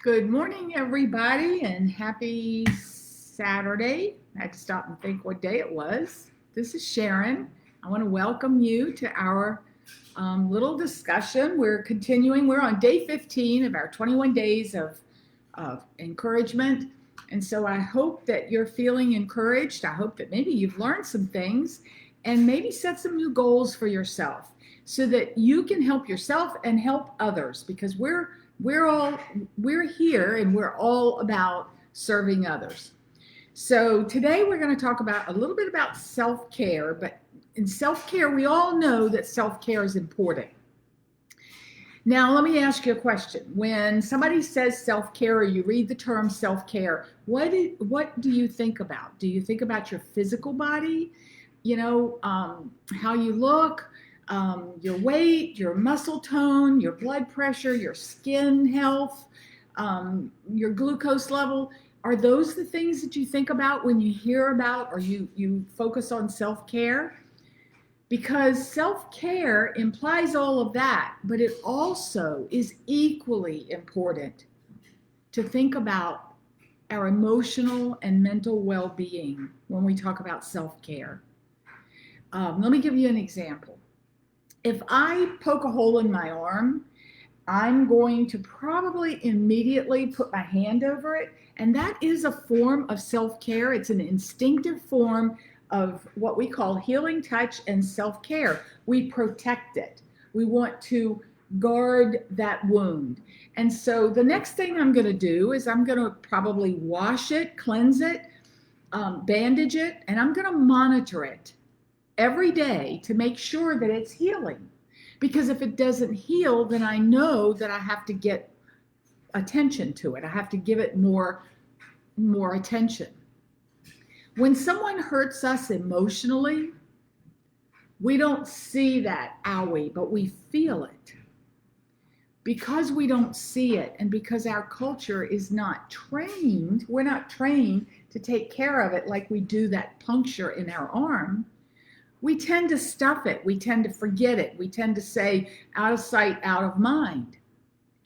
Good morning, everybody, and happy Saturday. I had to stop and think what day it was. This is Sharon. I want to welcome you to our little discussion. We're continuing, we're on day 15 of our 21 days of encouragement. And so I hope that you're feeling encouraged. I hope that maybe you've learned some things and maybe set some new goals for yourself so that you can help yourself and help others because we're here and we're all about serving others. So today we're going to talk about a little bit about self-care, but in self-care we all know that self-care is important. Now let me ask you a question. When somebody says self-care or you read the term self-care, what do you think about? Do you think about your physical body? How you look, your weight, your muscle tone, your blood pressure, your skin health, your glucose level. Are those the things that you think about when you hear about or you focus on self-care? Because self-care implies all of that, but it also is equally important to think about our emotional and mental well-being when we talk about self-care. Let me give you an example. If I poke a hole in my arm, I'm going to probably immediately put my hand over it. And that is a form of self-care. It's an instinctive form of what we call healing touch and self-care. We protect it. We want to guard that wound. And so the next thing I'm going to do is I'm going to probably wash it, cleanse it, bandage it, and I'm going to monitor it every day to make sure that it's healing. Because if it doesn't heal, then I know that I have to get attention to it. I have to give it more attention. When someone hurts us emotionally, we don't see that owie, but we feel it. Because we don't see it and because our culture is not trained, we're not trained to take care of it like we do that puncture in our arm. We tend to stuff it. We tend to forget it. We tend to say out of sight, out of mind.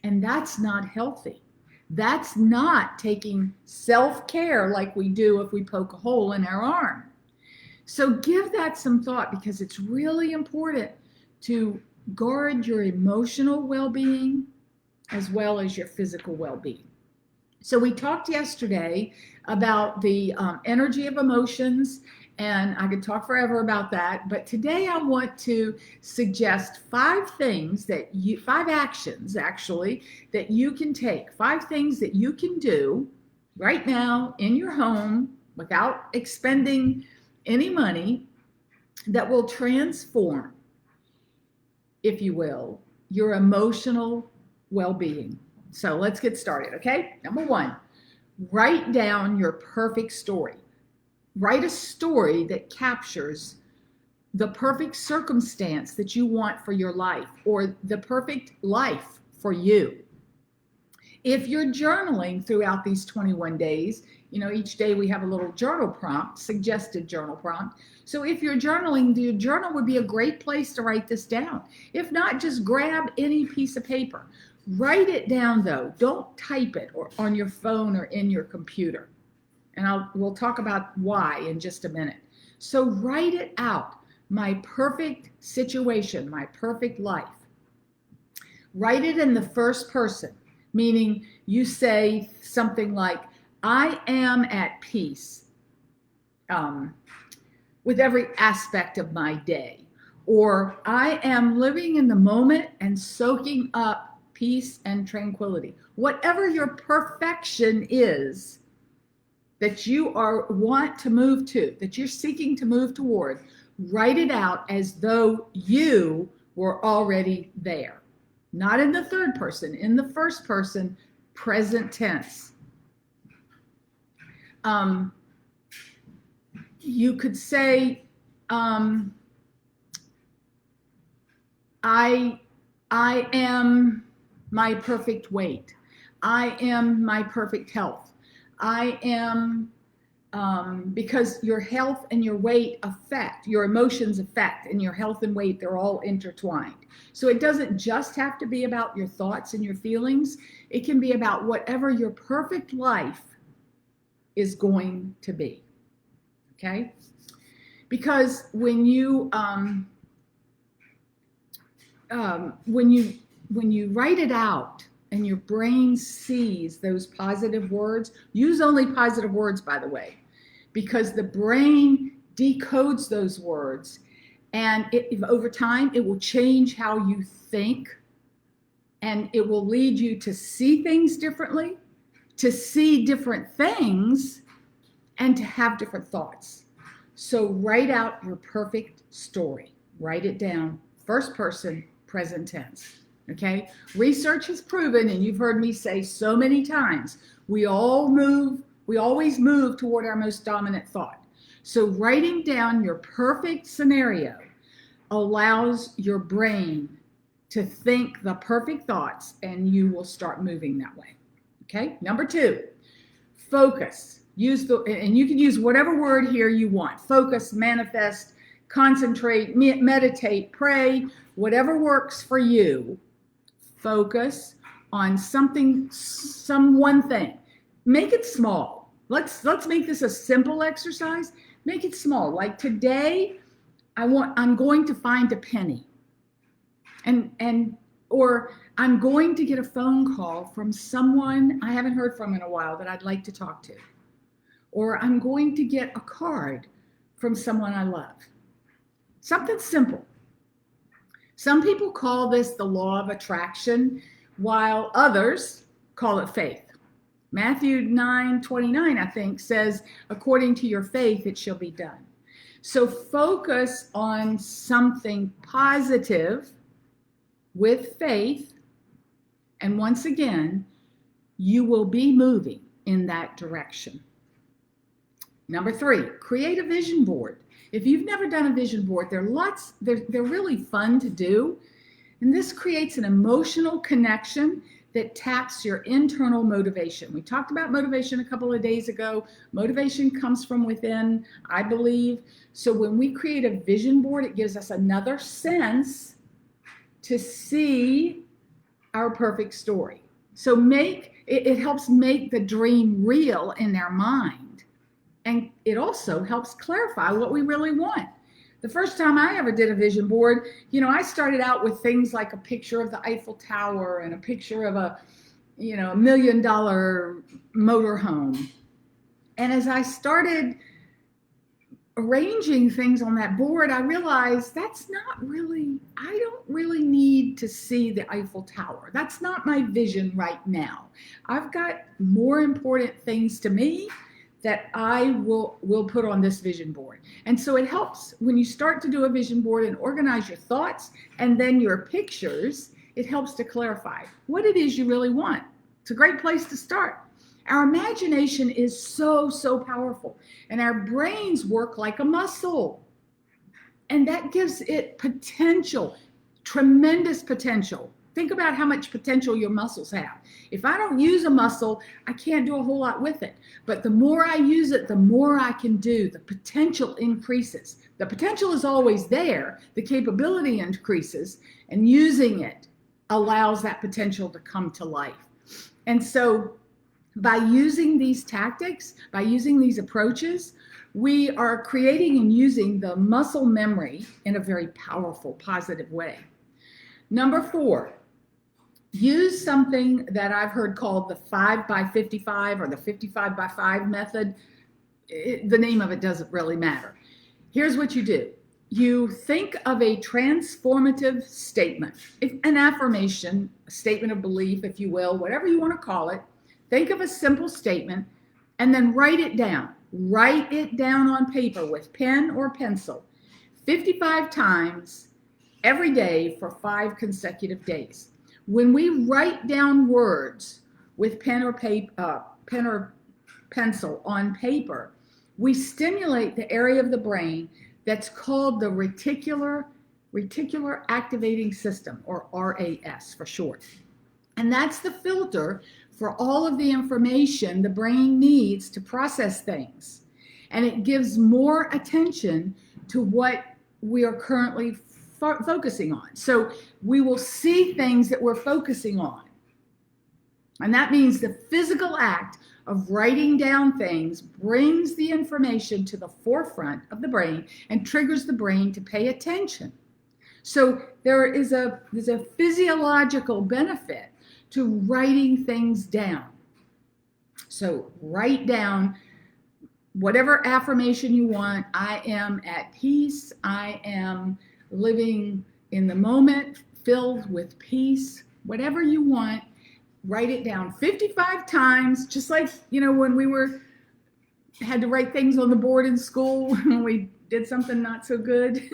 And that's not healthy. That's not taking self-care like we do if we poke a hole in our arm. So give that some thought because it's really important to guard your emotional well-being as well as your physical well-being. So we talked yesterday about the energy of emotions, and I could talk forever about that. But today I want to suggest five actions actually, that you can take, 5 things that you can do right now in your home without expending any money that will transform, if you will, your emotional well-being. So let's get started, okay? Number 1, write down your perfect story. Write a story that captures the perfect circumstance that you want for your life or the perfect life for you. If you're journaling throughout these 21 days, each day we have a little journal prompt, suggested journal prompt. So if you're journaling, the journal would be a great place to write this down. If not, just grab any piece of paper. Write it down though. Don't type it or on your phone or in your computer. And we'll talk about why in just a minute. So write it out. My perfect situation, my perfect life. Write it in the first person, meaning you say something like, I am at peace with every aspect of my day. Or I am living in the moment and soaking up peace and tranquility. Whatever your perfection is, that you want to move to, that you're seeking to move toward, write it out as though you were already there. Not in the third person, in the first person, present tense. You could say, I am my perfect weight. I am my perfect health. I am because your health and your weight affect, your emotions affect, and your health and weight, they're all intertwined. So it doesn't just have to be about your thoughts and your feelings. It can be about whatever your perfect life is going to be. Okay? Because when you write it out and your brain sees those positive words, use only positive words, by the way, because the brain decodes those words, and over time it will change how you think, and it will lead you to see things differently, to see different things, and to have different thoughts. So write out your perfect story. Write it down, first person, present tense. Okay? Research has proven, and you've heard me say so many times, we always move toward our most dominant thought. So writing down your perfect scenario allows your brain to think the perfect thoughts, and you will start moving that way. Okay? Number 2, focus. And you can use whatever word here you want. Focus, manifest, concentrate, meditate, pray, whatever works for you. Focus on some one thing. Make it small. Let's make this a simple exercise. Make it small. Like today, I'm going to find a penny. Or I'm going to get a phone call from someone I haven't heard from in a while that I'd like to talk to. Or I'm going to get a card from someone I love. Something simple. Some people call this the law of attraction, while others call it faith. Matthew 9:29, I think, says, according to your faith, it shall be done. So focus on something positive with faith, and once again, you will be moving in that direction. Number 3, create a vision board. If you've never done a vision board, they're really fun to do. And this creates an emotional connection that taps your internal motivation. We talked about motivation a couple of days ago. Motivation comes from within, I believe. So when we create a vision board, it gives us another sense to see our perfect story. So it helps make the dream real in our mind. And it also helps clarify what we really want. The first time I ever did a vision board, I started out with things like a picture of the Eiffel Tower and a picture of a $1 million motorhome. And as I started arranging things on that board, I realized I don't really need to see the Eiffel Tower. That's not my vision right now. I've got more important things to me that I will put on this vision board. And so it helps when you start to do a vision board and organize your thoughts and then your pictures, it helps to clarify what it is you really want. It's a great place to start. Our imagination is so, so powerful, and our brains work like a muscle. And that gives it potential, tremendous potential. Think about how much potential your muscles have. If I don't use a muscle, I can't do a whole lot with it. But the more I use it, the more I can do. The potential increases. The potential is always there. The capability increases, and using it allows that potential to come to life. And so by using these tactics, by using these approaches, we are creating and using the muscle memory in a very powerful, positive way. Number 4, use something that I've heard called the 5x55 or the 55x5 method. The name of it doesn't really matter. Here's what you do. You think of a transformative statement, an affirmation, a statement of belief, if you will, whatever you want to call it. Think of a simple statement and then write it down. Write it down on paper with pen or pencil 55 times every day for 5 consecutive days. When we write down words with pen or pencil on paper, we stimulate the area of the brain that's called the reticular activating system, or RAS for short. And that's the filter for all of the information the brain needs to process things. and it gives more attention to what we are currently focusing on. So we will see things that we're focusing on. And that means the physical act of writing down things brings the information to the forefront of the brain and triggers the brain to pay attention. So there's a physiological benefit to writing things down. So write down whatever affirmation you want. I am at peace. I am living in the moment, filled with peace. Whatever you want, write it down 55 times, just like, when we had to write things on the board in school when we did something not so good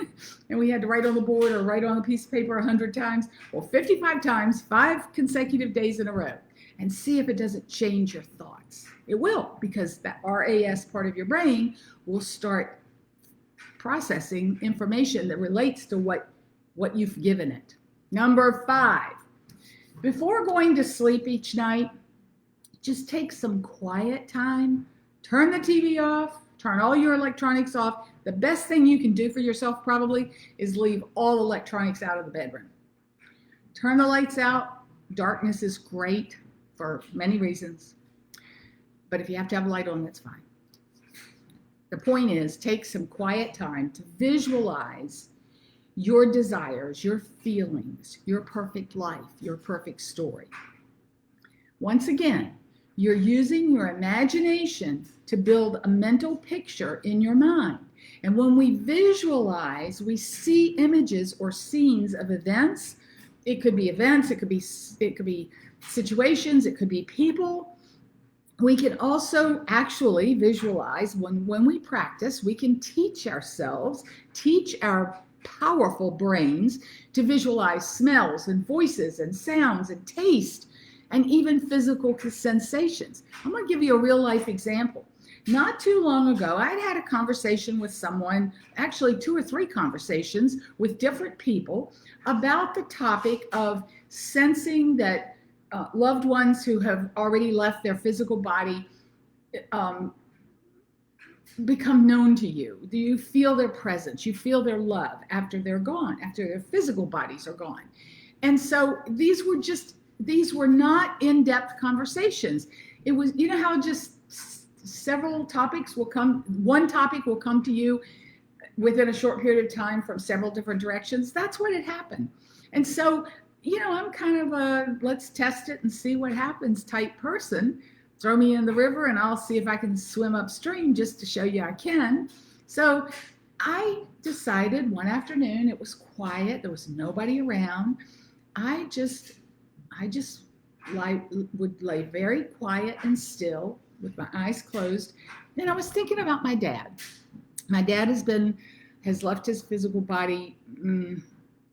and we had to write on the board or write on a piece of paper 100 times. Well, 55 times, 5 consecutive days in a row, and see if it doesn't change your thoughts. It will, because that RAS part of your brain will start processing information that relates to what you've given it. Number 5, before going to sleep each night, just take some quiet time. Turn the TV off, turn all your electronics off. The best thing you can do for yourself probably is leave all electronics out of the bedroom. Turn the lights out. Darkness is great for many reasons, but if you have to have a light on, that's fine. The point is, take some quiet time to visualize your desires, your feelings, your perfect life, your perfect story. Once again, you're using your imagination to build a mental picture in your mind. And when we visualize, we see images or scenes of events. It could be events, it could be situations, it could be people. We can also actually visualize when we practice, we can teach ourselves, teach our powerful brains to visualize smells and voices and sounds and taste and even physical sensations. I'm going to give you a real life example. Not too long ago, I'd had a conversation with someone, actually 2 or 3 conversations with different people about the topic of sensing that loved ones who have already left their physical body become known to you. Do you feel their presence? You feel their love after they're gone, after their physical bodies are gone. And so these were not in-depth conversations. It was, how just several topics will come, one topic will come to you within a short period of time from several different directions. That's what had happened. And so, I'm kind of a let's test it and see what happens type person. Throw me in the river and I'll see if I can swim upstream just to show you I can. So I decided one afternoon, it was quiet, there was nobody around. I just would lay very quiet and still with my eyes closed. And I was thinking about my dad. My dad has left his physical body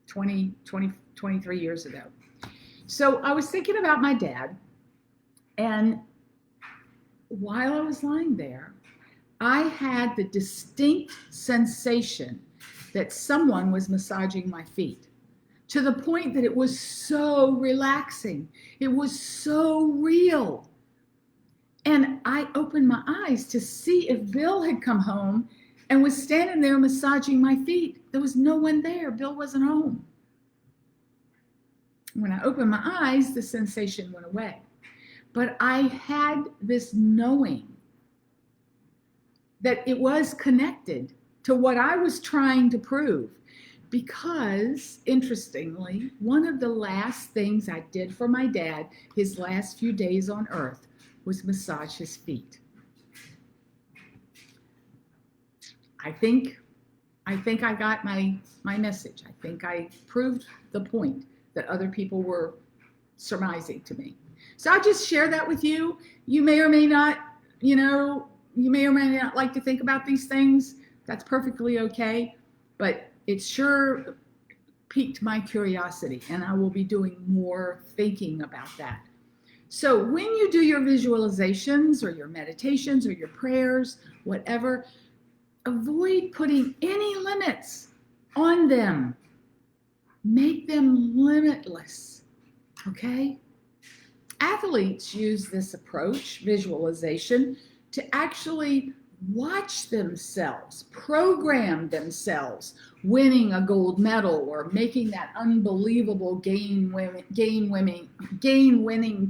23 years ago. So I was thinking about my dad, and while I was lying there, I had the distinct sensation that someone was massaging my feet, to the point that it was so relaxing. It was so real. And I opened my eyes to see if Bill had come home and was standing there massaging my feet. There was no one there. Bill wasn't home. When I opened my eyes, the sensation went away. But I had this knowing that it was connected to what I was trying to prove. Because, interestingly, one of the last things I did for my dad his last few days on earth was massage his feet. I think I got my message. I think I proved the point that other people were surmising to me. So I'll just share that with you. You may or may not, you may or may not like to think about these things. That's perfectly okay. But it sure piqued my curiosity, and I will be doing more thinking about that. So when you do your visualizations or your meditations or your prayers, whatever, avoid putting any limits on them. Make them limitless, okay? Athletes use this approach, visualization, to actually watch themselves, program themselves winning a gold medal or making that unbelievable game-winning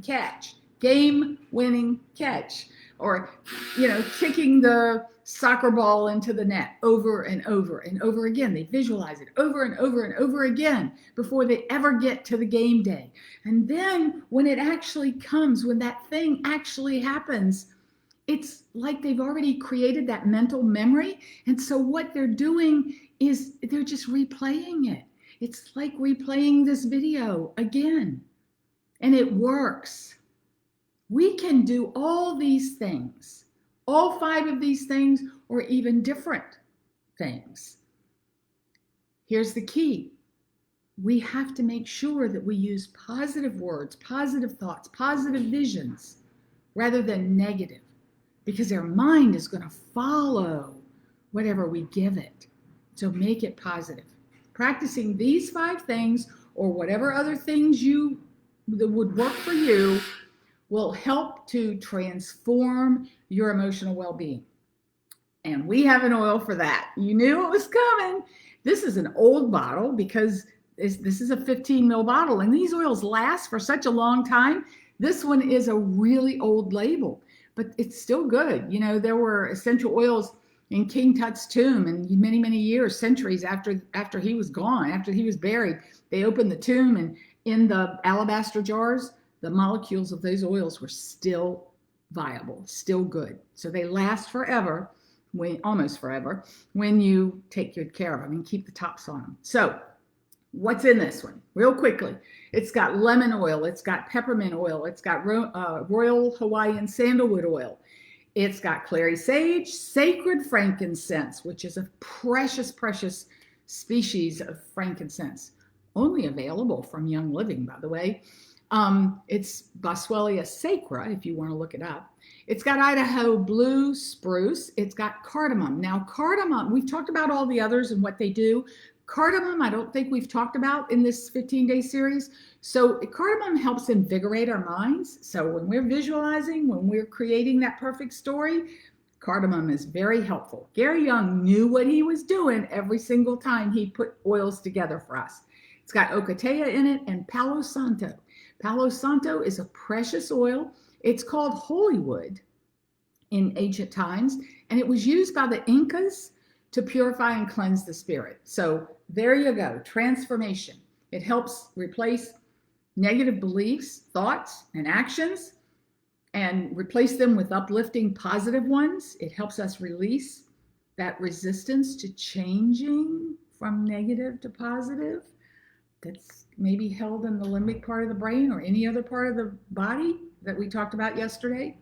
catch, or kicking the soccer ball into the net over and over and over again. They visualize it over and over and over again before they ever get to the game day. And then when it actually comes, when that thing actually happens, it's like they've already created that mental memory. And so what they're doing is they're just replaying it. It's like replaying this video again. And it works. We can do all these things, all 5 of these things, or even different things. Here's the key. We have to make sure that we use positive words, positive thoughts, positive visions, rather than negative, because our mind is going to follow whatever we give it. So make it positive. Practicing these 5 things, or whatever other things that would work for you, will help to transform your emotional well-being. And we have an oil for that. You knew it was coming. This is an old bottle because this is a 15 ml bottle, and these oils last for such a long time. This one is a really old label, but it's still good. There were essential oils in King Tut's tomb, and many, many years, centuries after he was gone, after he was buried, they opened the tomb, and in the alabaster jars, the molecules of those oils were still viable, still good. So they last forever, almost forever, when you take good care of them and keep the tops on them. So what's in this one? Real quickly, it's got lemon oil, it's got peppermint oil, it's got Royal Hawaiian sandalwood oil, it's got clary sage, sacred frankincense, which is a precious, precious species of frankincense, only available from Young Living, by the way. It's Boswellia sacra, if you want to look it up. It's got Idaho blue spruce. It's got cardamom. Now, cardamom, we've talked about all the others and what they do. Cardamom, I don't think we've talked about in this 15-day series. So cardamom helps invigorate our minds. So when we're visualizing, when we're creating that perfect story, cardamom is very helpful. Gary Young knew what he was doing every single time he put oils together for us. It's got ocotea in it and Palo Santo. Palo Santo is a precious oil. It's called holy wood in ancient times, and it was used by the Incas to purify and cleanse the spirit. So there you go, transformation. It helps replace negative beliefs, thoughts, and actions, and replace them with uplifting positive ones. It helps us release that resistance to changing from negative to positive that's maybe held in the limbic part of the brain or any other part of the body that we talked about yesterday.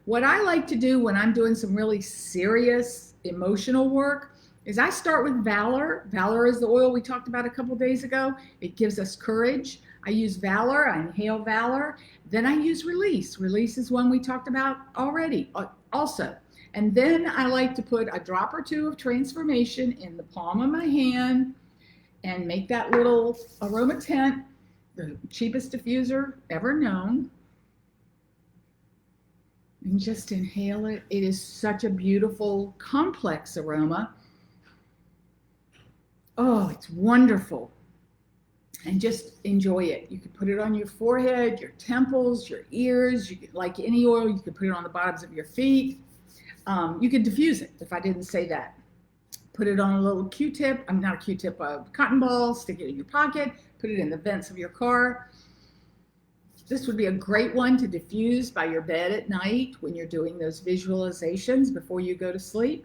What I like to do when I'm doing some really serious emotional work is I start with Valor. Valor is the oil we talked about a couple days ago. It gives us courage. I use Valor, I inhale Valor. Then I use Release. Release is one we talked about already also. And then I like to put a drop or 2 of Transformation in the palm of my hand and make that little aroma tent, the cheapest diffuser ever known. And just inhale it. It is such a beautiful, complex aroma. Oh, it's wonderful. And just enjoy it. You can put it on your forehead, your temples, your ears. You could, like any oil, you could put it on the bottoms of your feet. You could diffuse it, if I didn't say that. Put it on a little Q-tip, not a Q-tip, a cotton ball, stick it in your pocket, put it in the vents of your car. This would be a great one to diffuse by your bed at night when you're doing those visualizations before you go to sleep.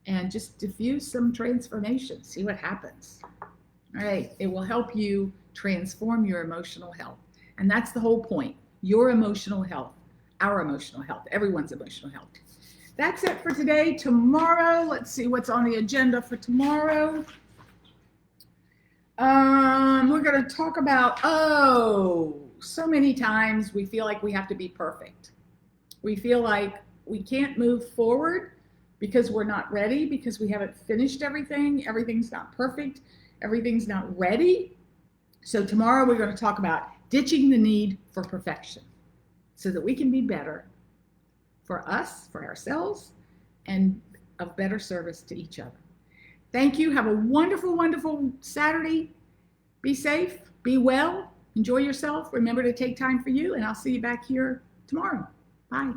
And just diffuse some transformation, see what happens. All right, it will help you transform your emotional health. And that's the whole point, your emotional health, our emotional health, everyone's emotional health. That's it for today. Tomorrow, let's see what's on the agenda for tomorrow. We're going to talk about, so many times we feel like we have to be perfect. We feel like we can't move forward because we're not ready, because we haven't finished everything. Everything's not perfect. Everything's not ready. So tomorrow we're going to talk about ditching the need for perfection so that we can be better for us, for ourselves, and of better service to each other. Thank you. Have a wonderful, wonderful Saturday. Be safe, be well, enjoy yourself. Remember to take time for you, and I'll see you back here tomorrow. Bye.